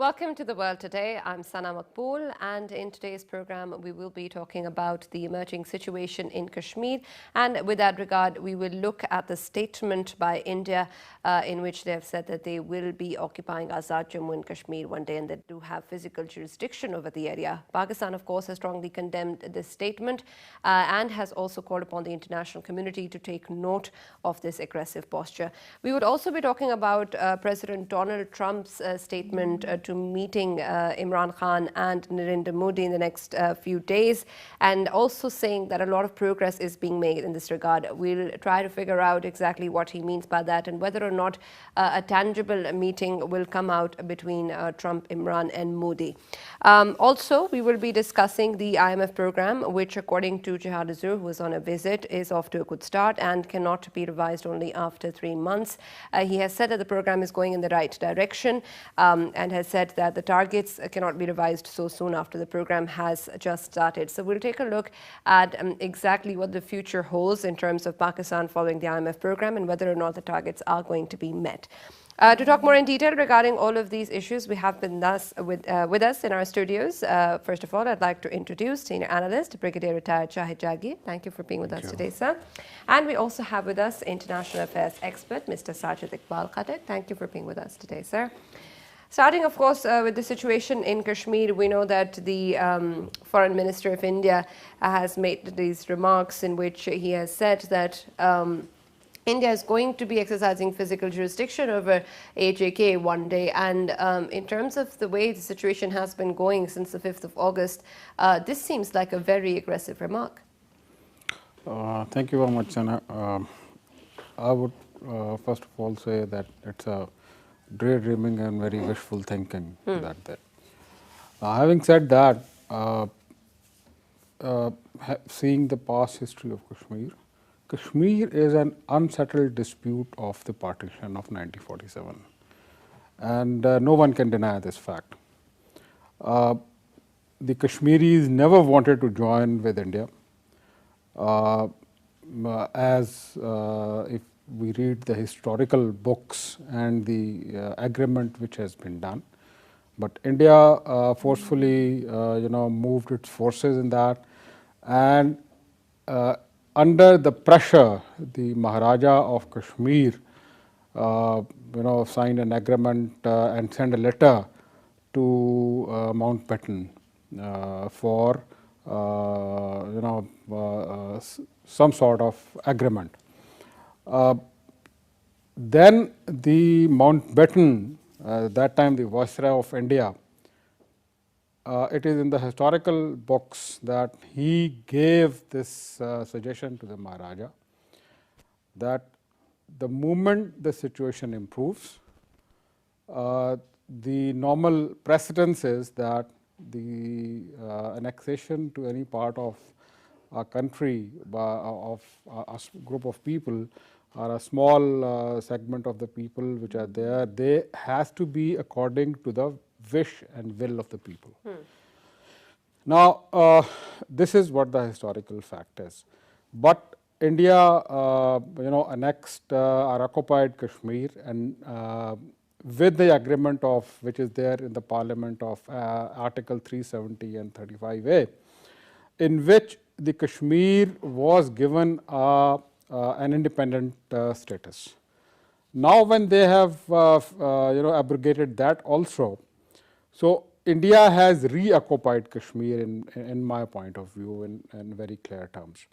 Welcome to The World Today. I'm Sana Makbool, and in today's program, we will be talking about the emerging situation in Kashmir. And with that regard, we will look at the statement by India in which they have said that they will be occupying Azad Jammu and Kashmir one day and they do have physical jurisdiction over the area. Pakistan, of course, has strongly condemned this statement and has also called upon the international community to take note of this aggressive posture. We would also be talking about President Donald Trump's statement to meeting Imran Khan and Narendra Modi in the next few days, and also saying that a lot of progress is being made in this regard. We'll try to figure out exactly what he means by that and whether or not a tangible meeting will come out between Trump, Imran and Modi. Also, we will be discussing the IMF program, which according to Jihad Azur, who is on a visit, is off to a good start and cannot be revised only after 3 months. He has said that the program is going in the right direction and has said that the targets cannot be revised so soon after the program has just started. So we'll take a look at exactly what the future holds in terms of Pakistan following the IMF program and whether or not the targets are going to be met. To talk more in detail regarding all of these issues, we have been with us in our studios. First of all, I'd like to introduce senior analyst, Brigadier Retired Shahid Jagir. Thank you for being with us today, sir. And we also have with us international affairs expert, Mr. Sajid Iqbal Khattak. Thank you for being with us today, sir. Starting, of course, with the situation in Kashmir, we know that the Foreign Minister of India has made these remarks in which he has said that India is going to be exercising physical jurisdiction over AJK one day. And in terms of the way the situation has been going since the 5th of August, this seems like a very aggressive remark. Thank you very much, Sana. I would first of all say that it's a daydreaming and very wishful thinking. Having said that, seeing the past history of Kashmir, Kashmir is an unsettled dispute of the partition of 1947, and no one can deny this fact. The Kashmiris never wanted to join with India, if we read the historical books and the agreement which has been done. But India forcefully moved its forces in that, and under the pressure, the Maharaja of Kashmir signed an agreement and sent a letter to Mountbatten for some sort of agreement. Then the Mountbatten, that time the Viceroy of India, it is in the historical books that he gave this suggestion to the Maharaja that the moment the situation improves, the normal precedence is that the annexation to any part of a country of a group of people or a small segment of the people which are there, they has to be according to the wish and will of the people. Now, this is what the historical fact is. But India, annexed or occupied Kashmir, and with the agreement of which is there in the Parliament of Article 370 and 35A, in which the Kashmir was given an independent status. Now, when they have abrogated that also, so India has reoccupied Kashmir in my point of view in very clear terms.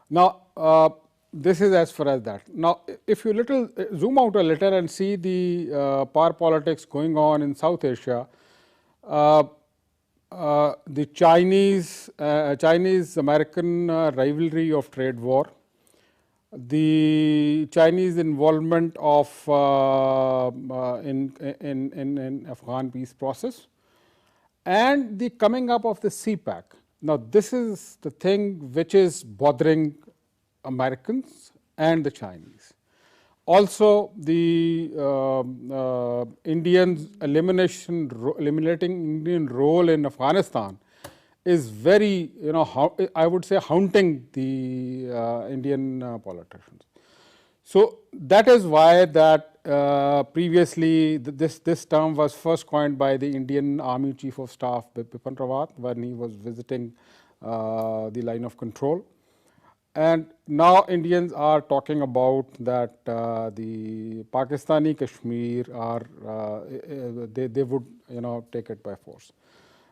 Now, this is as far as that. Now, if you zoom out a little and see the power politics going on in South Asia, the Chinese-American rivalry of trade war, the Chinese involvement of in Afghan peace process, and the coming up of the CPEC. Now, this is the thing which is bothering Americans and the Chinese. Also, the Indians eliminating Indian role in Afghanistan is very, I would say, haunting the Indian politicians. So that is why that previously this term was first coined by the Indian Army Chief of Staff Bipin Rawat when he was visiting the line of control. And now Indians are talking about that the Pakistani Kashmir are they would take it by force,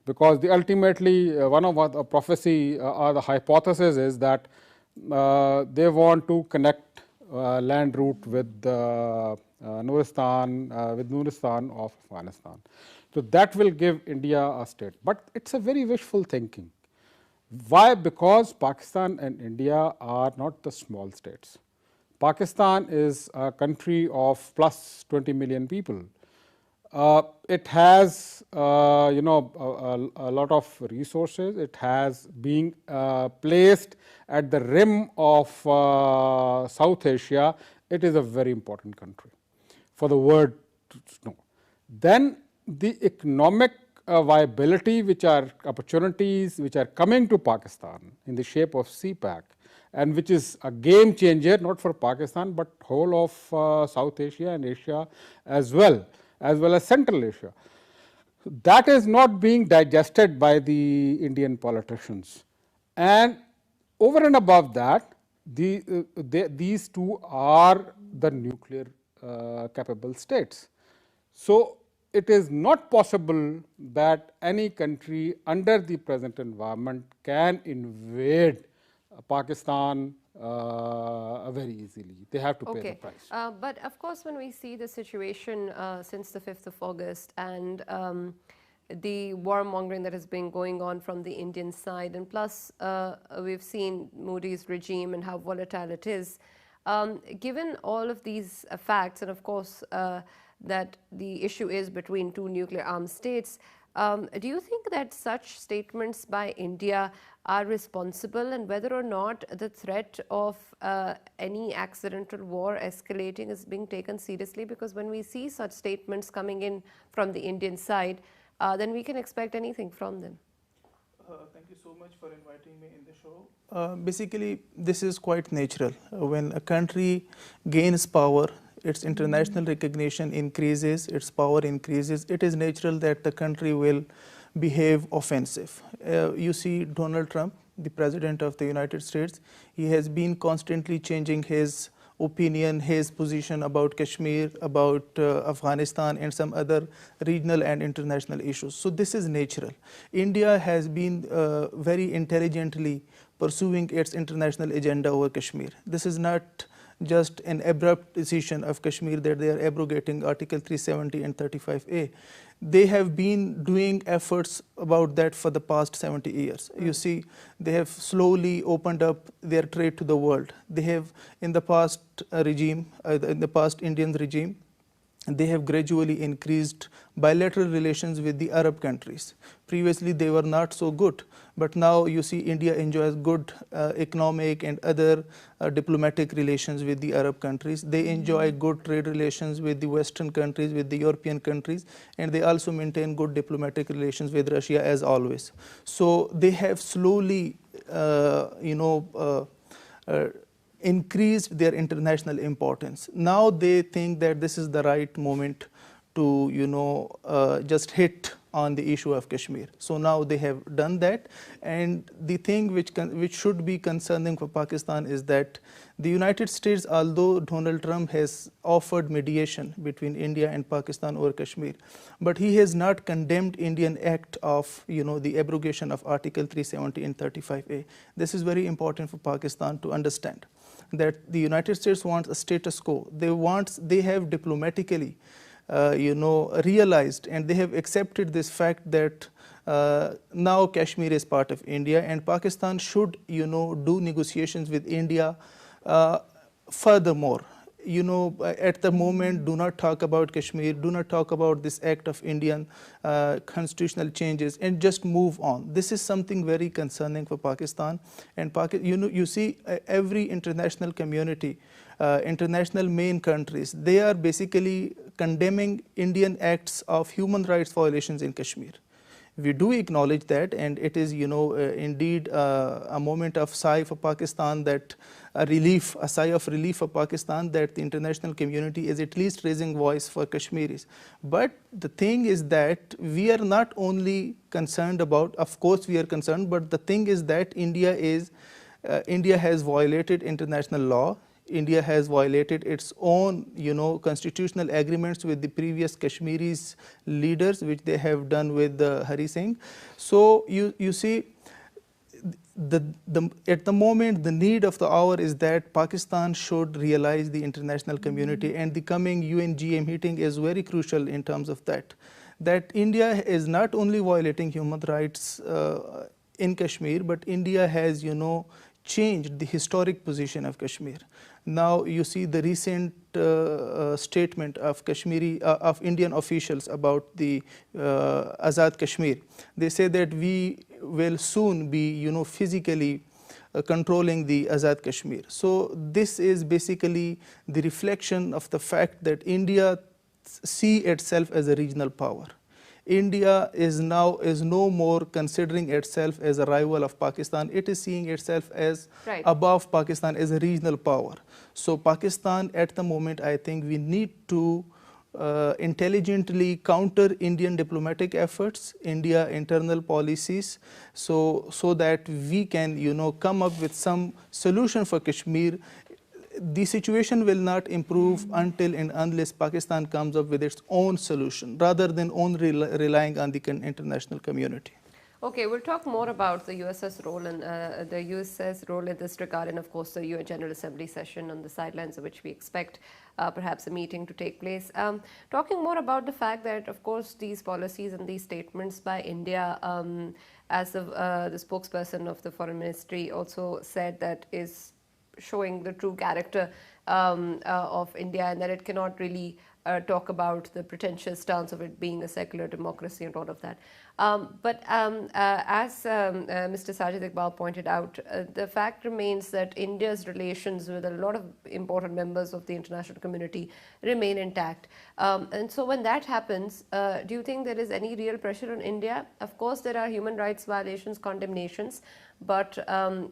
because the ultimately one of the prophecy or the hypothesis is that they want to connect land route with Nuristan of Afghanistan. So that will give India a state, but it's a very wishful thinking. Why? Because Pakistan and India are not the small states. Pakistan is a country of plus 20 million people. It has a lot of resources. It has been placed at the rim of South Asia. It is a very important country for the world to know. Then the economic viability, which are opportunities which are coming to Pakistan in the shape of CPEC, and which is a game changer not for Pakistan but whole of South Asia and Asia as well as Central Asia. That is not being digested by the Indian politicians. And over and above that, these two are the nuclear capable states. So it is not possible that any country under the present environment can invade Pakistan very easily. They have to pay the price. But of course, when we see the situation since the 5th of August and the warmongering that has been going on from the Indian side, and plus we've seen Modi's regime and how volatile it is, given all of these facts, and of course that the issue is between two nuclear armed states, do you think that such statements by India are responsible, and whether or not the threat of any accidental war escalating is being taken seriously? Because when we see such statements coming in from the Indian side, then we can expect anything from them. Thank you so much for inviting me in the show. Basically, this is quite natural. When a country gains power, its international recognition increases, its power increases, it is natural that the country will behave offensive. You see Donald Trump, the President of the United States, he has been constantly changing his opinion, his position about Kashmir, about Afghanistan and some other regional and international issues. So this is natural. India has been very intelligently pursuing its international agenda over Kashmir. This is not just an abrupt decision of Kashmir that they are abrogating Article 370 and 35A. They have been doing efforts about that for the past 70 years. You see, they have slowly opened up their trade to the world. They have, in the past Indian regime, they have gradually increased bilateral relations with the Arab countries. Previously, they were not so good, but now you see India enjoys good economic and other diplomatic relations with the Arab countries. They enjoy good trade relations with the Western countries, with the European countries, and they also maintain good diplomatic relations with Russia as always. So they have slowly, increased their international importance. Now they think that this is the right moment to just hit on the issue of Kashmir. So now they have done that, and the thing which should be concerning for Pakistan is that the United States, although Donald Trump has offered mediation between India and Pakistan over Kashmir, but he has not condemned Indian act of the abrogation of Article 370 and 35A. This is very important for Pakistan to understand that the United States wants a status quo. They have diplomatically realized, and they have accepted this fact that now Kashmir is part of India, and Pakistan should do negotiations with India. Furthermore, at the moment, do not talk about Kashmir, do not talk about this act of Indian constitutional changes, and just move on. This is something very concerning for Pakistan. And you see every international community, international main countries, they are basically condemning Indian acts of human rights violations in Kashmir. We do acknowledge that, and it is, indeed a moment of sigh for Pakistan, that a sigh of relief for Pakistan, that the international community is at least raising voice for Kashmiris. But the thing is that we are not only concerned about, of course we are concerned, but the thing is that India has violated international law. India has violated its own, constitutional agreements with the previous Kashmiris leaders, which they have done with Hari Singh. So you see, at the moment, the need of the hour is that Pakistan should realize the international community, and the coming UNGA meeting is very crucial in terms of that. That India is not only violating human rights in Kashmir, but India has, changed the historic position of Kashmir. Now you see the recent statement of of Indian officials about the Azad Kashmir. They say that we will soon be, physically controlling the Azad Kashmir. So this is basically the reflection of the fact that India see itself as a regional power. India is no more considering itself as a rival of Pakistan. It is seeing itself as above Pakistan, as a regional power. So Pakistan at the moment, I think we need to intelligently counter Indian diplomatic efforts, India internal policies, so that we can, come up with some solution for Kashmir. The situation will not improve until and unless Pakistan comes up with its own solution, rather than only relying on the international community. Okay, we'll talk more about the USS role and the USS role in this regard, and of course the UN General Assembly session on the sidelines of which we expect perhaps a meeting to take place. Talking more about the fact that, of course, these policies and these statements by India, as the spokesperson of the Foreign Ministry also said, that is showing the true character of India, and that it cannot really talk about the pretentious stance of it being a secular democracy and all of that. But as Mr. Sajid Iqbal pointed out, the fact remains that India's relations with a lot of important members of the international community remain intact. And so when that happens, do you think there is any real pressure on India? Of course, there are human rights violations, condemnations, but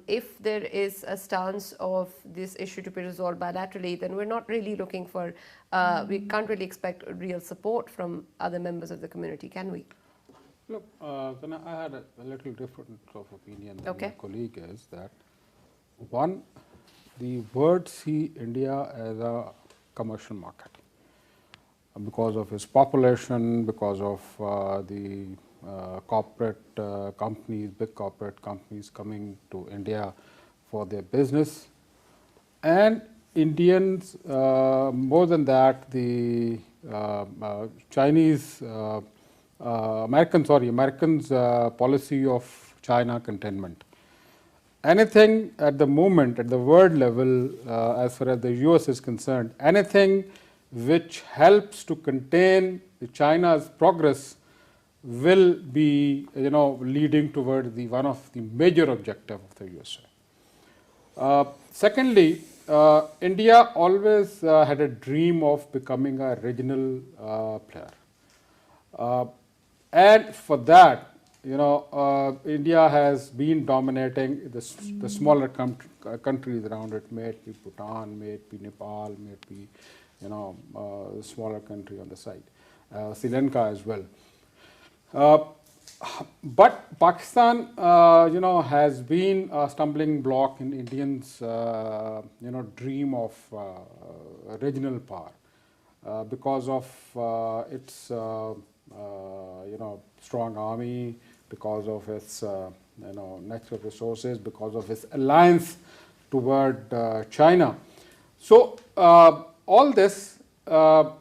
if there is a stance of this issue to be resolved bilaterally, then we're not really looking for, we can't really expect real support from other members of the community, can we? Look, I had a little different sort of opinion than my colleague is that, one, the world see India as a commercial market because of its population, because of the corporate companies, big corporate companies coming to India for their business, and Indians, more than that, the Chinese Americans policy of China containment. Anything at the moment, at the world level, as far as the US is concerned, anything which helps to contain China's progress will be, leading toward one of the major objectives of the USA. Secondly, India always had a dream of becoming a regional player. And for that, India has been dominating the smaller countries around it, may it be Bhutan, may it be Nepal, may it be, a smaller country on the side, Sri Lanka as well. But Pakistan, has been a stumbling block in Indians, dream of regional power because of its, strong army, because of its, natural resources, because of its alliance toward China. So all this, the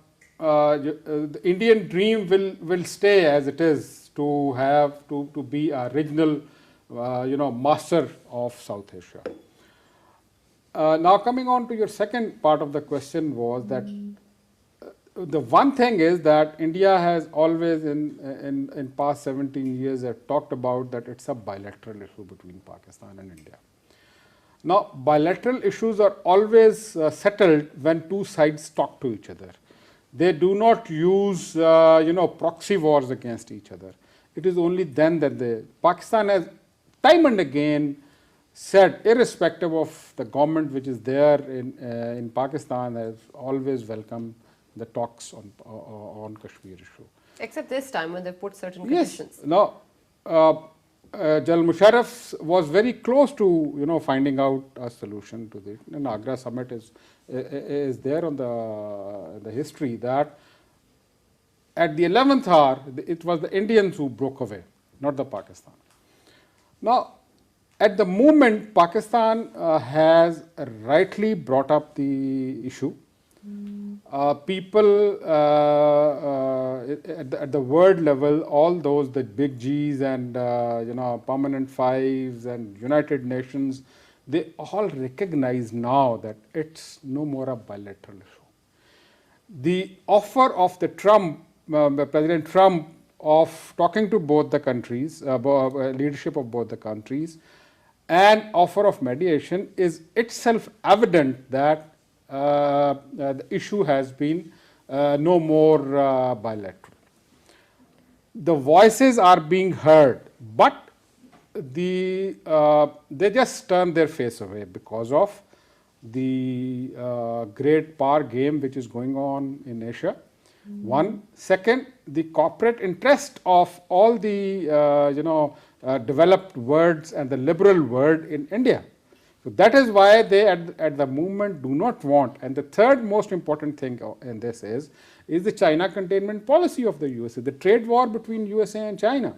Indian dream will stay as it is, to have to be a regional, master of South Asia. Now coming on to your second part of the question was that the one thing is that India has always in past 17 years have talked about that it's a bilateral issue between Pakistan and India. Now bilateral issues are always settled when two sides talk to each other. They do not use proxy wars against each other. it is only then that Pakistan has time and again said, irrespective of the government which is there in Pakistan, has always welcomed the talks on Kashmir issue. Except this time when they put certain conditions. Yes. No. General Musharraf was very close to finding out a solution to this. And Agra summit is there on the history that at the 11th hour it was the Indians who broke away, not the Pakistan. Now, at the moment, Pakistan has rightly brought up the issue. People at the world level, all those, the big Gs and permanent fives and United Nations, they all recognize now that it's no more a bilateral issue. The offer of the President Trump, of talking to both the countries, leadership of both the countries, and offer of mediation is itself evident that the issue has been no more bilateral. The voices are being heard, but they just turn their face away because of the great power game which is going on in Asia. One. Second, the corporate interest of all the developed worlds and the liberal world in India. So that is why they at the moment do not want. And the third most important thing in this is the China containment policy of the USA, the trade war between USA and China.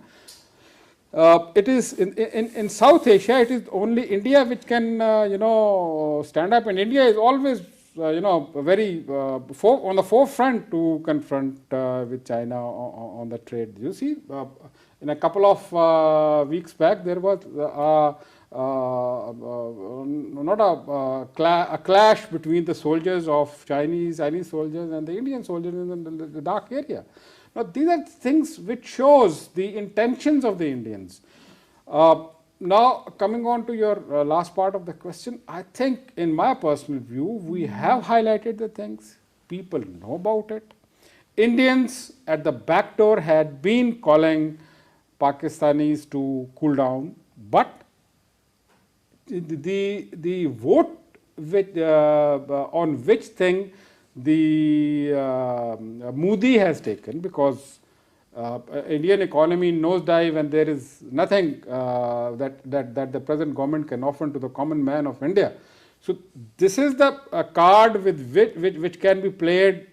It is in South Asia, it is only India which can stand up, and India is always very on the forefront to confront with China on the trade. You see, in a couple of weeks back, there was not a clash between the soldiers of Chinese soldiers and the Indian soldiers in the dark area. Now, these are things which shows the intentions of the Indians. Now, coming on to your last part of the question, I think in my personal view, we have highlighted the things. People know about it. Indians at the back door had been calling Pakistanis to cool down, but the vote on which thing the Modi has taken, because Indian economy nosedive and there is nothing that the present government can offer to the common man of India. So this is the card with which can be played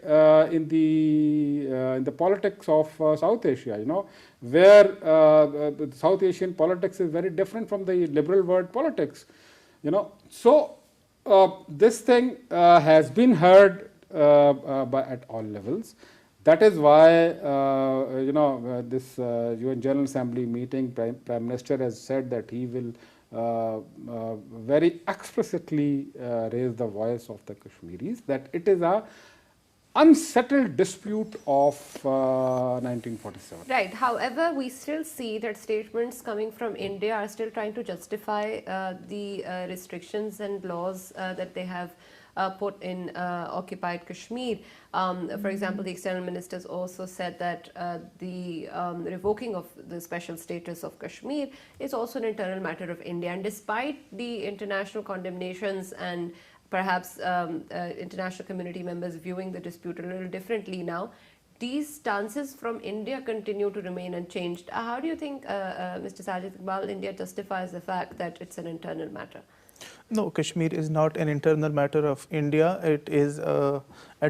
in the politics of South Asia, where the South Asian politics is very different from the liberal world politics, So this thing has been heard at all levels. That is why this UN General Assembly meeting, Prime Minister has said that he will very explicitly raise the voice of the Kashmiris, that it is a unsettled dispute of 1947. Right. However, we still see that statements coming from India are still trying to justify the restrictions and laws that they have put in occupied Kashmir. For example, the external ministers also said that the revoking of the special status of Kashmir is also an internal matter of India. And despite the international condemnations and perhaps international community members viewing the dispute a little differently now, these stances from India continue to remain unchanged. How do you think, Mr. Sajid Iqbal, India justifies the fact that it's an internal matter? No, Kashmir is not an internal matter of India. It is a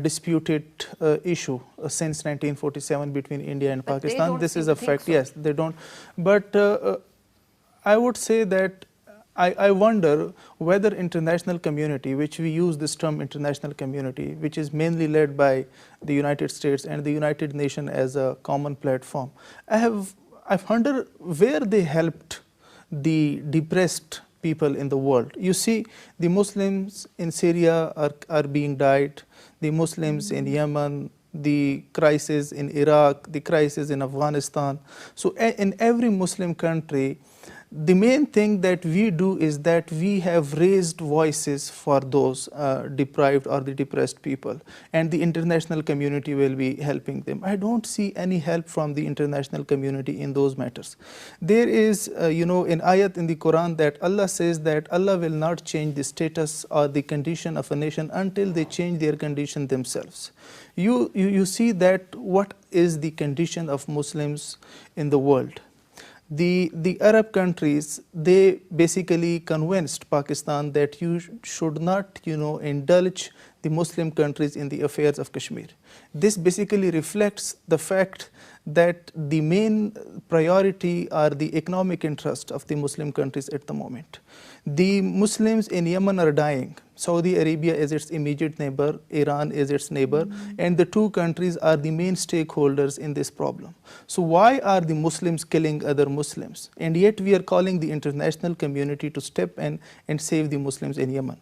disputed issue since 1947 between India and Pakistan. This is a fact. So. Yes, they don't. But I would say that I wonder whether international community, which we use this term international community, which is mainly led by the United States and the United Nations as a common platform, I wonder where they helped the depressed people in the world. You see, the Muslims in Syria are being died, the Muslims in Yemen, the crisis in Iraq, the crisis in Afghanistan. So in every Muslim country, The main thing that we do is that we have raised voices for those deprived or the depressed people, and the international community will be helping them. I don't see any help from the international community in those matters. There is, an ayat in the Quran that Allah says that Allah will not change the status or the condition of a nation until they change their condition themselves. You see that what is the condition of Muslims in the world. The Arab countries, they basically convinced Pakistan that you should not, indulge the Muslim countries in the affairs of Kashmir. This basically reflects the fact that the main priority are the economic interest of the Muslim countries at the moment. The Muslims in Yemen are dying. Saudi Arabia is its immediate neighbor, Iran is its neighbor, and the two countries are the main stakeholders in this problem. So why are the Muslims killing other Muslims? And yet we are calling the international community to step in and save the Muslims in Yemen.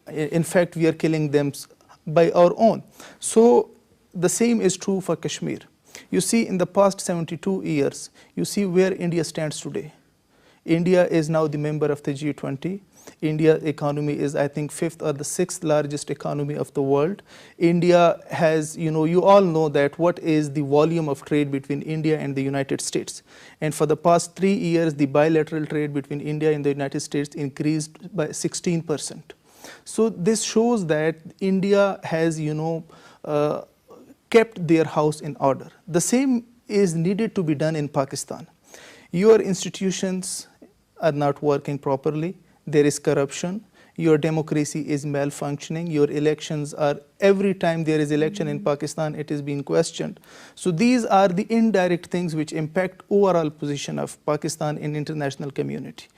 In fact, we are killing them by our own. So the same is true for Kashmir. You see, in the past 72 years, you see where India stands today. India is now the member of the G20. India's economy is, I think, 5th or the 6th largest economy of the world. India has, you all know that what is the volume of trade between India and the United States. And for the past 3 years, the bilateral trade between India and the United States increased by 16%. So this shows that India has, kept their house in order. The same is needed to be done in Pakistan. Your institutions are not working properly. There is corruption. Your democracy is malfunctioning. Your elections are, every time there is election in Pakistan, it is being questioned. So these are the indirect things which impact overall position of Pakistan in international community.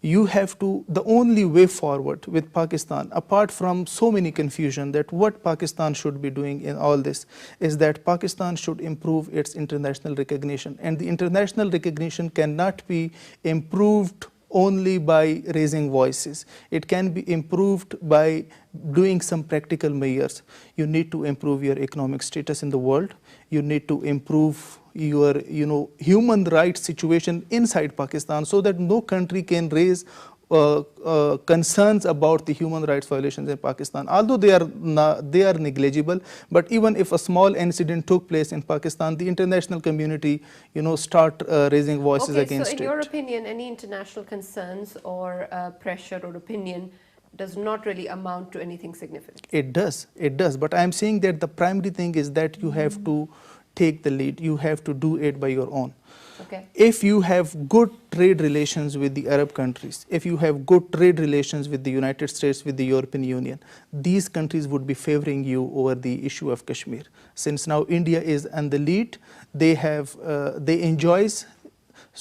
You have to, the only way forward with Pakistan, apart from so many confusion that what Pakistan should be doing in all this, is that Pakistan should improve its international recognition. And the international recognition cannot be improved only by raising voices. It can be improved by doing some practical measures. You need to improve your economic status in the world. You need to improve your human rights situation inside Pakistan so that no country can raise concerns about the human rights violations in Pakistan. Although they are negligible, but even if a small incident took place in Pakistan, the international community start raising voices against it. So in your opinion, any international concerns or pressure or opinion does not really amount to anything significant? It does, but I am saying that the primary thing is that you have to take the lead. You have to do it by your own. Okay. If you have good trade relations with the Arab countries, if you have good trade relations with the United States, with the European Union, these countries would be favoring you over the issue of Kashmir. Since now India is on the lead, they enjoys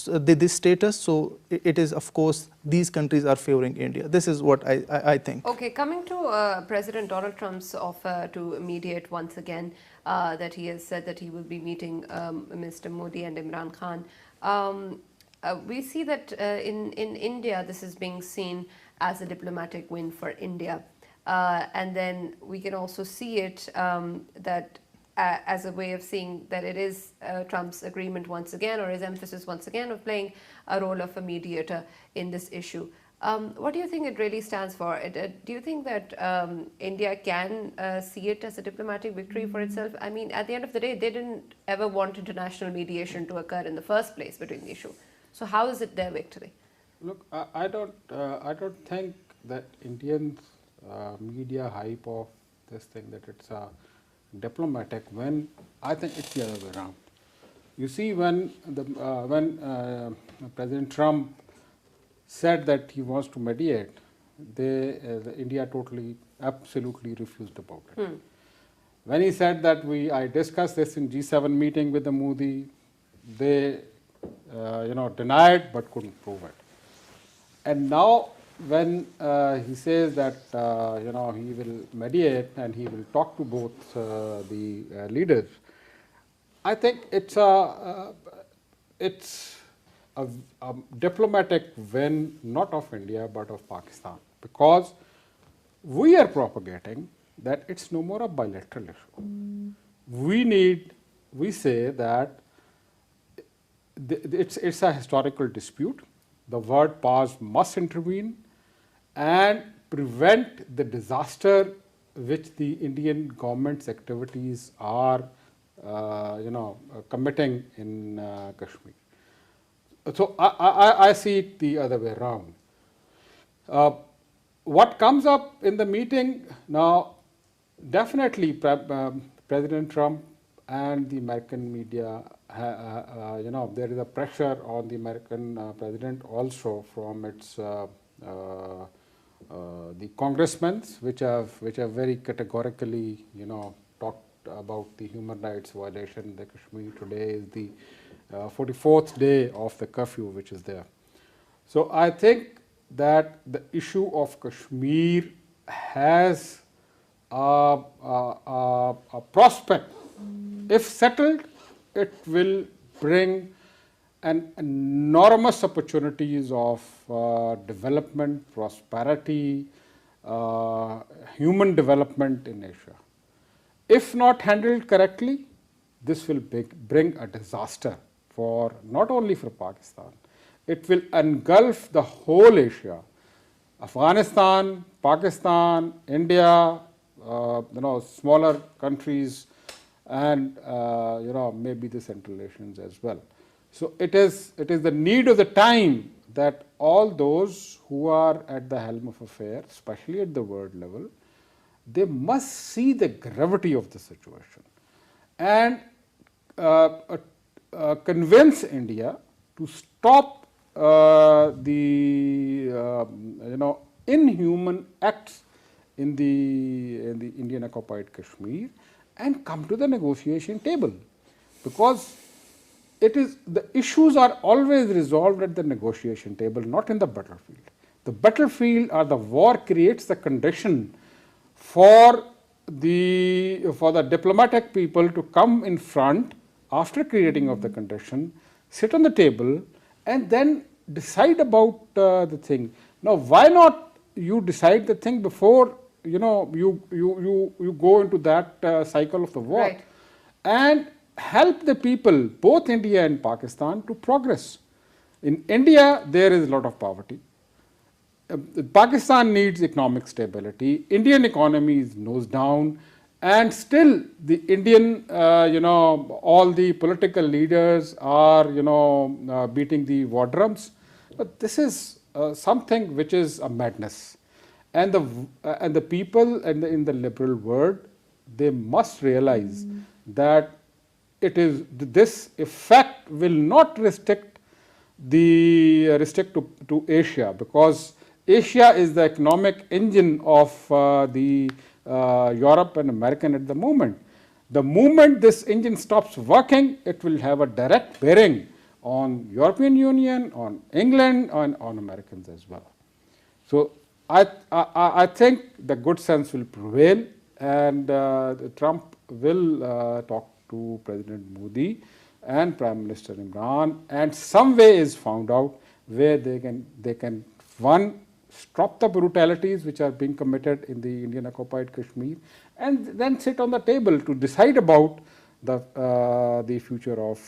this status, so it is, of course, these countries are favoring India. This is what I think. Okay, coming to President Donald Trump's offer to mediate once again, that he has said that he will be meeting Mr. Modi and Imran Khan. We see that in India, this is being seen as a diplomatic win for India. And then we can also see it that as a way of seeing that it is Trump's agreement once again, or his emphasis once again of playing a role of a mediator in this issue. What do you think it really stands for? Do you think that India can see it as a diplomatic victory for itself? I mean, at the end of the day, they didn't ever want international mediation to occur in the first place between the issue. So how is it their victory? Look, I don't think that Indian media hype of this thing that it's a diplomatic when I think it's the other way around. You see, when President Trump said that he wants to mediate, India absolutely refused about it. When he said that I discussed this in G7 meeting with the Modi, they denied but couldn't prove it. And now when he says that he will mediate and he will talk to both the leaders, I think it's a diplomatic win, not of India but of Pakistan, because we are propagating that it's no more a bilateral issue. We say that it's a historical dispute. the world powers must intervene and prevent the disaster which the Indian government's activities are, committing in Kashmir. So I see it the other way around. What comes up in the meeting now, definitely President Trump and the American media, there is a pressure on the American president also from its the congressmen, which have very categorically, talked about the human rights violation in the Kashmir. Today is the 44th day of the curfew which is there. So I think that the issue of Kashmir has a prospect. If settled, it will bring an enormous opportunities of development, prosperity, human development in Asia. If not handled correctly, this will bring a disaster for not only for Pakistan, it will engulf the whole Asia, Afghanistan, Pakistan, India, smaller countries, and maybe the Central Asians as well. So it is the need of the time that all those who are at the helm of affairs, especially at the world level, they must see the gravity of the situation and convince India to stop the inhuman acts in the Indian occupied Kashmir and come to the negotiation table, because the issues are always resolved at the negotiation table, not in the battlefield. The battlefield or the war creates the condition for the diplomatic people to come in front after creating of the condition, sit on the table, and then decide about the thing. Now, why not you decide the thing before you go into that cycle of the war, right, and help the people, both India and Pakistan, to progress. In India, there is a lot of poverty. Pakistan needs economic stability. Indian economy is nose down, and still the Indian, all the political leaders are, beating the war drums. But this is something which is a madness, and the people in the liberal world, they must realize that this effect will not restrict to Asia, because Asia is the economic engine of the Europe and American at the moment. The moment this engine stops working, it will have a direct bearing on European Union, on England, on Americans as well. So I think the good sense will prevail, and Trump will talk to President Modi and Prime Minister Imran, and some way is found out where they can one, stop the brutalities which are being committed in the Indian occupied Kashmir, and then sit on the table to decide about the future of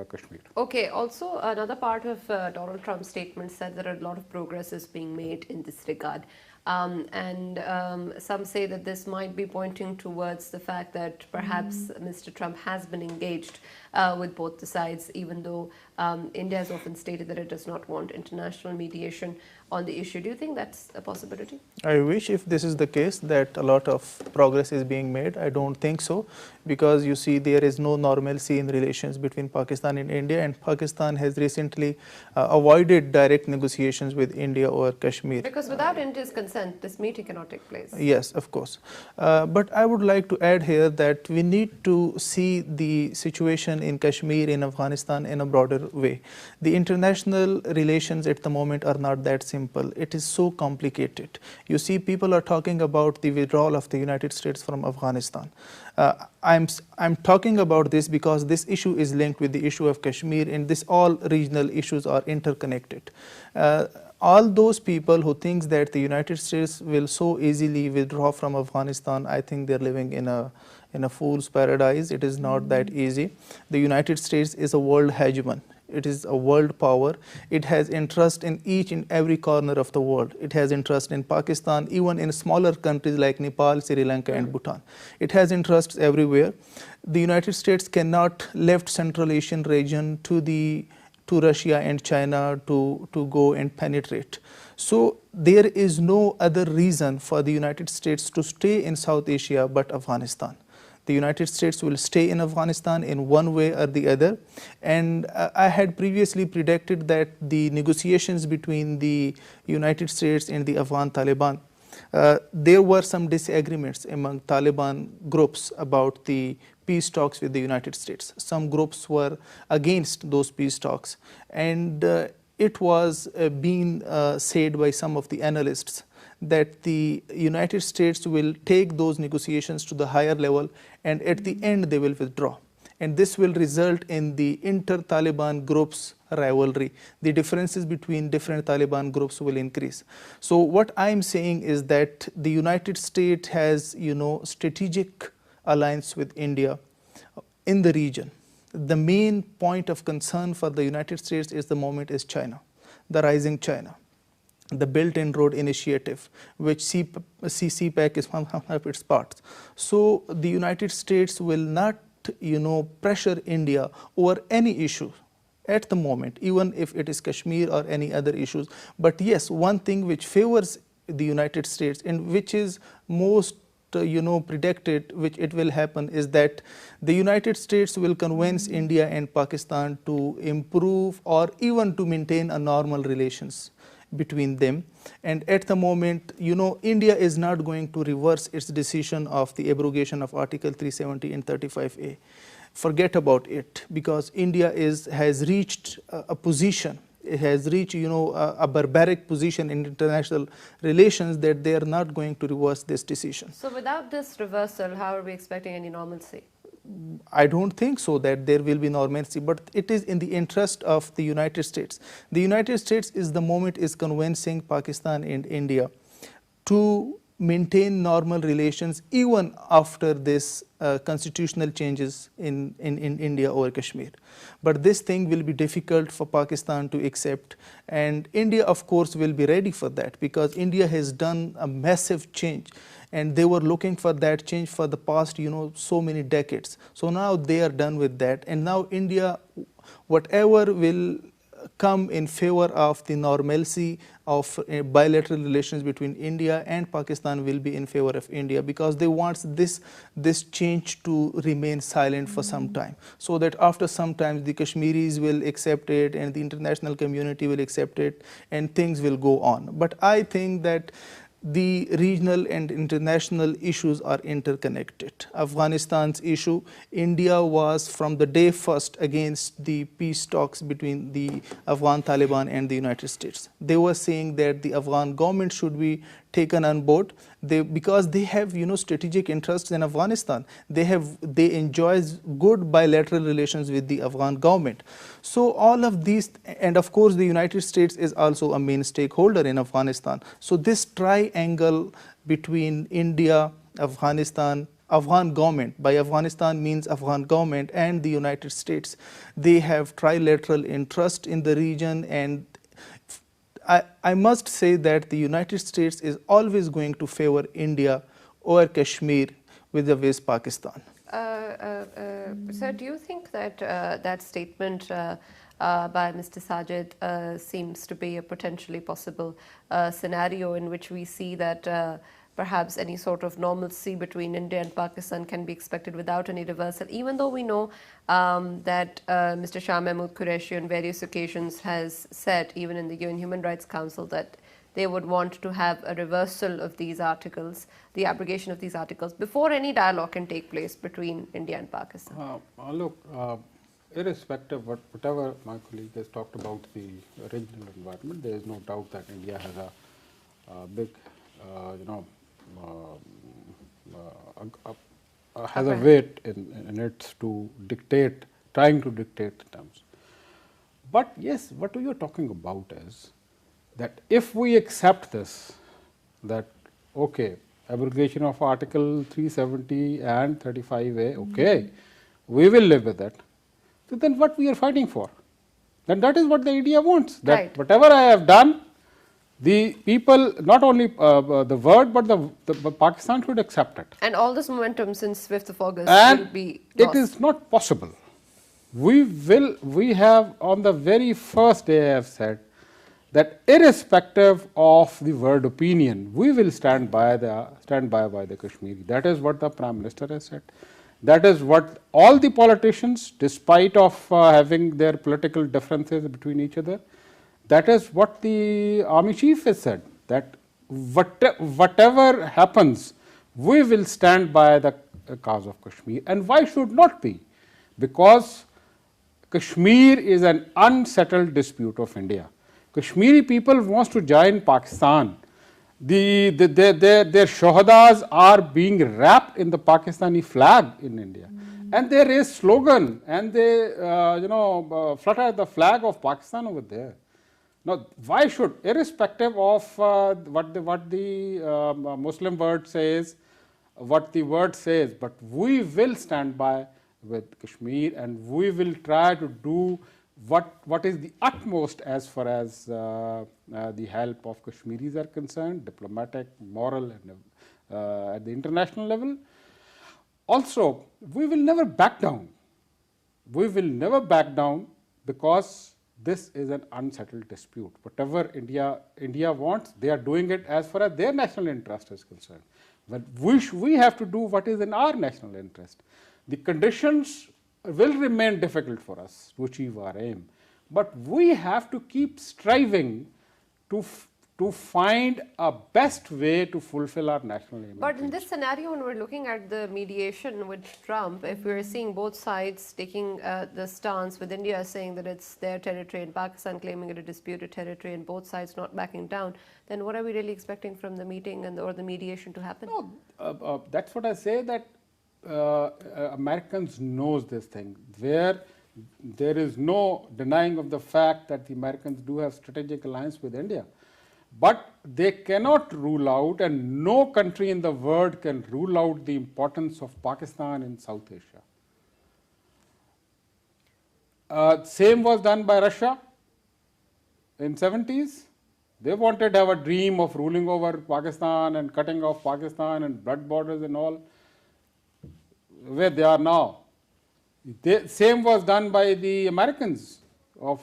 Kashmir. Okay, also another part of Donald Trump's statement said that a lot of progress is being made in this regard. Some say that this might be pointing towards the fact that perhaps Mr. Trump has been engaged with both the sides, even though India has often stated that it does not want international mediation on the issue. Do you think that's a possibility? I wish if this is the case that a lot of progress is being made. I don't think so, because you see there is no normalcy in relations between Pakistan and India, and Pakistan has recently avoided direct negotiations with India over Kashmir. Because without India's consent, this meeting cannot take place. Yes, of course. But I would like to add here that we need to see the situation in Kashmir, in Afghanistan, in a broader way. The international relations at the moment are not that simple. It is so complicated. You see, people are talking about the withdrawal of the United States from Afghanistan. I'm talking about this because this issue is linked with the issue of Kashmir, and this all regional issues are interconnected. All those people who think that the United States will so easily withdraw from Afghanistan, I think they're living in a fool's paradise. It is not that easy. The United States is a world hegemon. It is a world power. It has interest in each and every corner of the world. It has interest in Pakistan, even in smaller countries like Nepal, Sri Lanka, and Bhutan. It has interests everywhere. The United States cannot left Central Asian region to Russia and China to go and penetrate. So there is no other reason for the United States to stay in South Asia but Afghanistan. The United States will stay in Afghanistan in one way or the other. And I had previously predicted that the negotiations between the United States and the Afghan Taliban, there were some disagreements among Taliban groups about the peace talks with the United States. Some groups were against those peace talks. And it was being said by some of the analysts that the United States will take those negotiations to the higher level, and at the end they will withdraw. And this will result in the inter-Taliban groups rivalry. The differences between different Taliban groups will increase. So what I'm saying is that the United States has, strategic alliance with India in the region. The main point of concern for the United States is the moment is China, the rising China. The Belt and Road Initiative, which CPEC is one of its parts. So the United States will not, pressure India over any issue at the moment, even if it is Kashmir or any other issues. But yes, one thing which favors the United States and which is most predicted, which it will happen, is that the United States will convince India and Pakistan to improve or even to maintain a normal relations between them. And at the moment, India is not going to reverse its decision of the abrogation of Article 370 and 35A. Forget about it, because India has reached a position, it has reached a barbaric position in international relations that they are not going to reverse this decision. So without this reversal, how are we expecting any normalcy? I don't think so that there will be normalcy, but it is in the interest of the United States. The United States is the moment is convincing Pakistan and India to maintain normal relations even after this constitutional changes in India over Kashmir. But this thing will be difficult for Pakistan to accept, and India of course will be ready for that, because India has done a massive change. And they were looking for that change for the past, so many decades. So now they are done with that. And now India, whatever will come in favor of the normalcy of bilateral relations between India and Pakistan will be in favor of India, because they want this change to remain silent for some time, so that after some time the Kashmiris will accept it and the international community will accept it and things will go on. But I think that the regional and international issues are interconnected. Afghanistan's issue, India was from the day first against the peace talks between the Afghan Taliban and the United States. They were saying that the Afghan government should be taken on board, because they have strategic interests in Afghanistan. They enjoy good bilateral relations with the Afghan government. So all of these, and of course the United States is also a main stakeholder in Afghanistan. So this triangle between India, Afghanistan, Afghan government, by Afghanistan means Afghan government and the United States, they have trilateral interest in the region. And I must say that the United States is always going to favor India over Kashmir vis-a-vis Pakistan. Sir, do you think that that statement by Mr. Sajid seems to be a potentially possible scenario in which we see that perhaps any sort of normalcy between India and Pakistan can be expected without any reversal, even though we know that Mr. Shah Mahmood Qureshi on various occasions has said, even in the UN Human Rights Council, that they would want to have a reversal of these articles, the abrogation of these articles, before any dialogue can take place between India and Pakistan. Look, irrespective of whatever my colleague has talked about the regional environment, there is no doubt that India has a big, has a weight in it to dictate, trying to dictate the terms. But yes, what we are talking about is that if we accept this, that okay, abrogation of Article 370 and 35A, okay, we will live with it. So then what we are fighting for? then that is what the India wants. That Right. whatever I have done, the people, not only the word, but the Pakistan should accept it. And all this momentum since 5th of August will And be it lost. is not possible. We have on the very first day I have said that irrespective of the word opinion, we will stand by the Kashmiri. That is what the Prime Minister has said. That is what all the politicians, despite of having their political differences between each other, that is what the army chief has said, that whatever happens, we will stand by the cause of Kashmir. And why should not be? Because Kashmir is an unsettled dispute of India. Kashmiri people wants to join Pakistan. Their shohadas are being wrapped in the Pakistani flag in India, and there is slogan, and they flutter the flag of Pakistan over there. Now, why should, irrespective of what the Muslim word says, what the word says, but we will stand by with Kashmir, and we will try to do what is the utmost as far as the help of Kashmiris are concerned, diplomatic, moral, and at the international level. Also, we will never back down. We will never back down because this is an unsettled dispute. Whatever India wants, they are doing it as far as their national interest is concerned. But we have to do what is in our national interest. The conditions will remain difficult for us to achieve our aim, but we have to keep striving to find a best way to fulfill our national aim. But in this scenario, when we're looking at the mediation with Trump, if we're seeing both sides taking the stance, with India saying that it's their territory and Pakistan claiming it a disputed territory and both sides not backing down, then what are we really expecting from the meeting or the mediation to happen? No, that's what I say, that Americans knows this thing, where there is no denying of the fact that the Americans do have strategic alliance with India. But they cannot rule out, and no country in the world can rule out the importance of Pakistan in South Asia. Same was done by Russia in 70s. They wanted to have a dream of ruling over Pakistan and cutting off Pakistan and blood borders and all. Where they are now. Same was done by the Americans of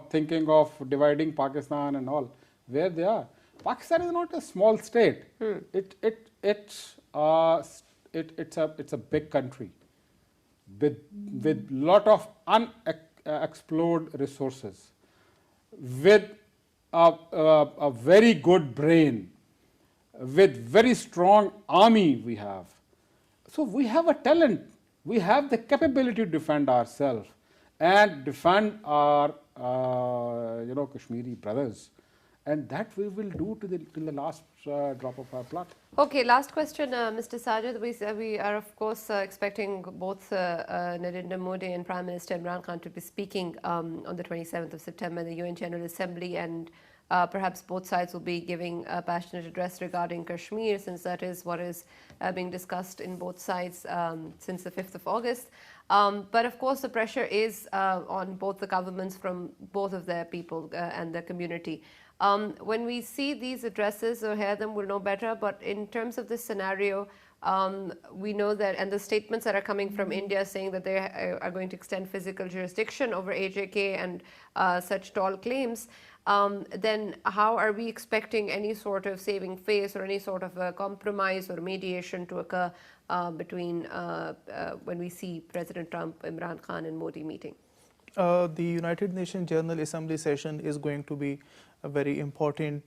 thinking of dividing Pakistan and all. Where they are. Pakistan is not a small state. It's a big country with lot of unexplored resources, with a very good brain, with very strong army we have. So we have a talent, we have the capability to defend ourselves and defend our Kashmiri brothers, and that we will do till the last drop of our blood. Okay, last question, Mr. Sajid. We are of course expecting both Narendra Modi and Prime Minister Imran Khan to be speaking on the 27th of September in the UN General Assembly, and perhaps both sides will be giving a passionate address regarding Kashmir, since that is what is being discussed in both sides since the 5th of August. But of course, the pressure is on both the governments from both of their people and the community. When we see these addresses or hear them, we'll know better. But in terms of this scenario, we know that, and the statements that are coming from India saying that they are going to extend physical jurisdiction over AJK and such tall claims, then how are we expecting any sort of saving face or any sort of a compromise or mediation to occur between when we see President Trump, Imran Khan and Modi meeting? The United Nations General Assembly session is going to be a very important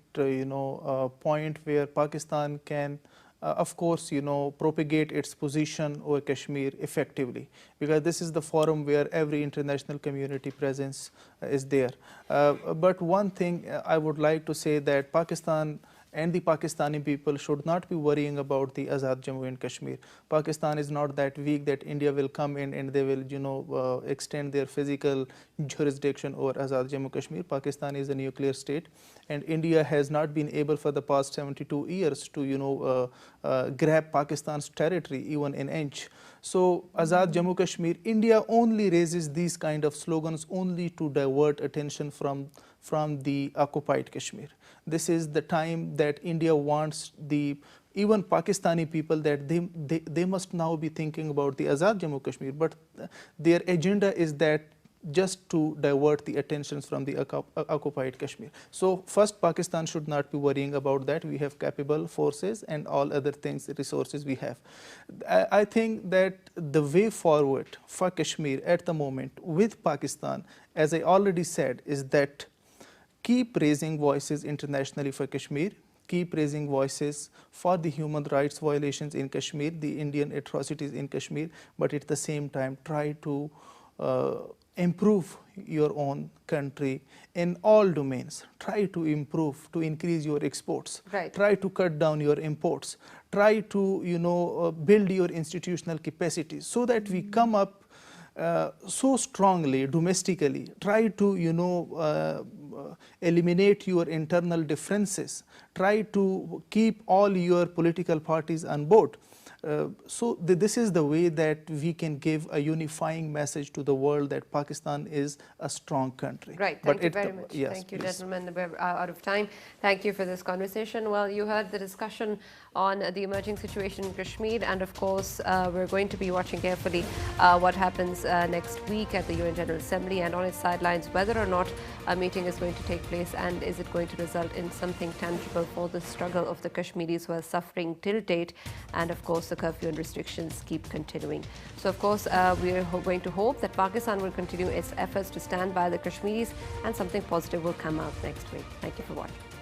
point where Pakistan can of course propagate its position over Kashmir effectively, because this is the forum where every international community presence is there. But one thing I would like to say, that Pakistan and the Pakistani people should not be worrying about the Azad Jammu and Kashmir. Pakistan is not that weak that India will come in and they will, extend their physical jurisdiction over Azad Jammu Kashmir. Pakistan is a nuclear state, and India has not been able for the past 72 years to, grab Pakistan's territory even an inch. So Azad Jammu Kashmir, India only raises these kind of slogans only to divert attention from the occupied Kashmir. This is the time that India wants even Pakistani people that they must now be thinking about the Azad Jammu Kashmir, but their agenda is that just to divert the attentions from the occupied Kashmir. So first, Pakistan should not be worrying about that. We have capable forces and all other things, resources we have. I think that the way forward for Kashmir at the moment with Pakistan, as I already said, is that keep raising voices internationally for Kashmir, keep raising voices for the human rights violations in Kashmir, the Indian atrocities in Kashmir, but at the same time try to improve your own country in all domains. Try to improve, to increase your exports. Right. Try to cut down your imports. Try to build your institutional capacity so that we come up so strongly domestically. Try to eliminate your internal differences. Try to keep all your political parties on board. So this is the way that we can give a unifying message to the world that Pakistan is a strong country. Right, thank you very much. Yes, thank you, please. gentlemen. We're out of time. Thank you for this conversation. Well, you heard the discussion on the emerging situation in Kashmir, and of course, we're going to be watching carefully what happens next week at the UN General Assembly and on its sidelines, whether or not a meeting is going to take place, and is it going to result in something tangible for the struggle of the Kashmiris who are suffering till date, and of course, the curfew and restrictions keep continuing. So, of course, we are going to hope that Pakistan will continue its efforts to stand by the Kashmiris, and something positive will come out next week. Thank you for watching.